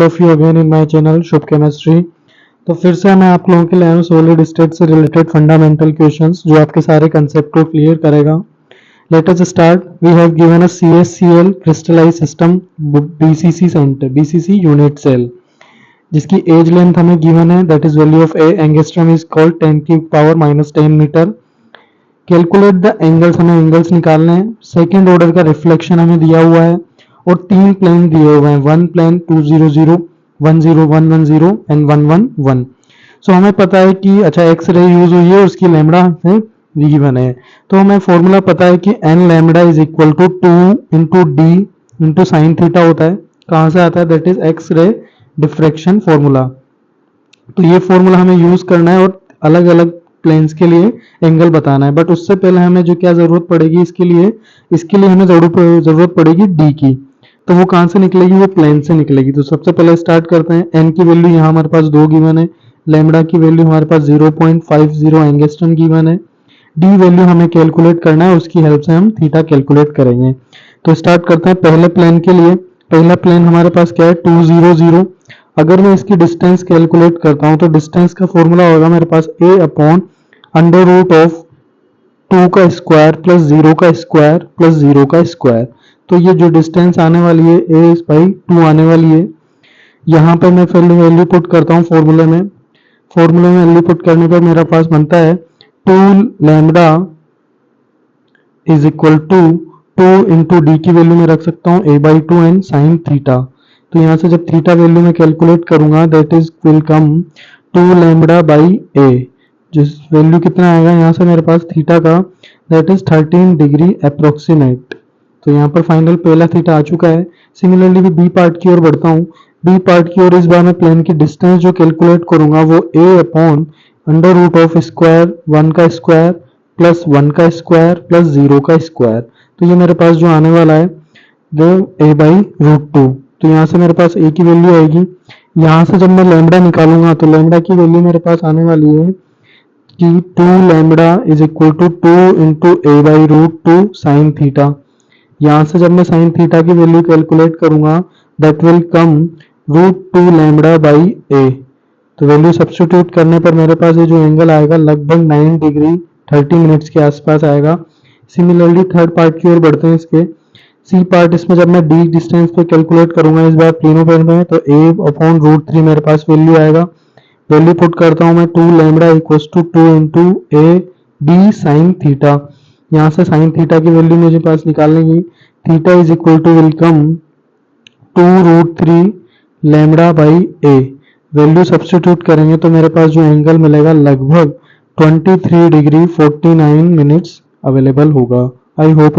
Of you again in my channel Shubh chemistry. तो फिर से मैं आप लोगों के लिए आया हूँ सॉलिड स्टेट से रिलेटेड फंडामेंटल क्वेश्चंस जो आपके सारे कंसेप्ट को क्लियर करेगा। Let us start. We have given a CaCl crystallize system BCC centre BCC unit cell जिसकी एज लेंथ हमें गिवन है, that is value of A angstrom is called 10⁻⁻10 metre. Calculate the angles, हमें angles निकालने हैं। Second order का reflection हमें दिया हुआ है और तीन प्लेन दिए हुए हैं, वन प्लेन 200, 10110 एंड 111। सो हमें पता है कि अच्छा एक्स रे यूज हुई है, उसकी लैम्बडा से गिवन है, तो हमें फॉर्मूला पता है कि n lambda is equal to 2 × d into sine theta होता है। कहाँ से आता है? That is X ray diffraction formula. तो ये फॉर्मूला हमें यूज करना है और अलग अलग प्लेन्स के लिए एंगल बताना है। बट उससे पहले हमें जो क्या जरूरत पड़ेगी इसके लिए हमें जरूरत पड़ेगी डी की। तो वो कहाँ से निकलेगी? वो प्लेन से निकलेगी। तो सबसे पहले स्टार्ट करते हैं। एन की वैल्यू यहाँ हमारे पास 2 गिवन है, लैम्बडा की वैल्यू हमारे पास 0.50 एंगस्ट्रॉम गिवन है, डी वैल्यू हमें कैलकुलेट करना है, उसकी हेल्प से हम थीटा कैलकुलेट करेंगे। तो स्टार्ट करते हैं पहले प्लेन के लिए। पहला प्लेन हमारे पास क्या है? 200। अगर मैं इसकी डिस्टेंस कैलकुलेट करता हूँ तो डिस्टेंस का फॉर्मूला होगा मेरे पास a/√ऑफ 2 का स्क्वायर प्लस 0 का स्क्वायर प्लस 0 का स्क्वायर। तो ये जो डिस्टेंस आने वाली है a/2 आने वाली है। यहाँ पे मैं फिर वैल्यू पुट करता हूँ फॉर्मूले में वैल्यू पुट करने पर मेरा पास बनता है 2 lambda is equal to 2 into D की वैल्यू मैं रख सकता हूँ a/2 एंड साइन थीटा। तो यहाँ से जब थीटा वैल्यू में कैलकुलेट करूंगा that is will come 2 lambda by A, जिस वैल्यू कितना आएगा यहाँ से मेरे पास थीटा का, दैट इज 13 डिग्री अप्रोक्सीमेट। तो यहाँ पर फाइनल पहला थीटा आ चुका है। सिमिलरली भी बी पार्ट की ओर बढ़ता हूँ। बी पार्ट की ओर इस बार मैं प्लेन की डिस्टेंस जो कैलकुलेट करूंगा वो a/√ऑफ स्क्वायर 1 का स्क्वायर प्लस 1 का स्क्वायर प्लस 0 का स्क्वायर। तो ये मेरे पास जो आने वाला है वो a/√2। तो यहाँ से मेरे पास a की वैल्यू आएगी। यहाँ से जब मैं लैम्बडा निकालूंगा तो लैम्बडा की वैल्यू मेरे पास आने वाली है कि 2 lambda is equal to 2 into a/√2 sine theta. यहाँ से जब मैं साइन थीटा की वैल्यू कैलकुलेट करूंगा that will come √2 lambda by a। तो वैल्यू सब्स्टिट्यूट करने पर मेरे पास ये जो एंगल आएगा लगभग 9 डिग्री 30 मिनट्स के आसपास आएगा। सिमिलरली थर्ड पार्ट की ओर बढ़ते हैं इसके। सी पार्ट, इसमें जब मैं डी डिस्टेंस पे कैलकुलेट करूंगा इस बार तीनों पेड़ में, तो a/√3 मेरे पास वैल्यू आएगा। वैल्यू पुट करता हूँ मैं 2 lambda equals to 2 into A D sine theta. यहाँ से साइन थीटा की वैल्यू मुझे पास निकालने की, theta is equal to will come 2√3 lambda by A. Value substitute करेंगे तो मेरे पास जो एंगल मिलेगा लगभग 23 डिग्री 49 मिनट्स अवेलेबल होगा। I hope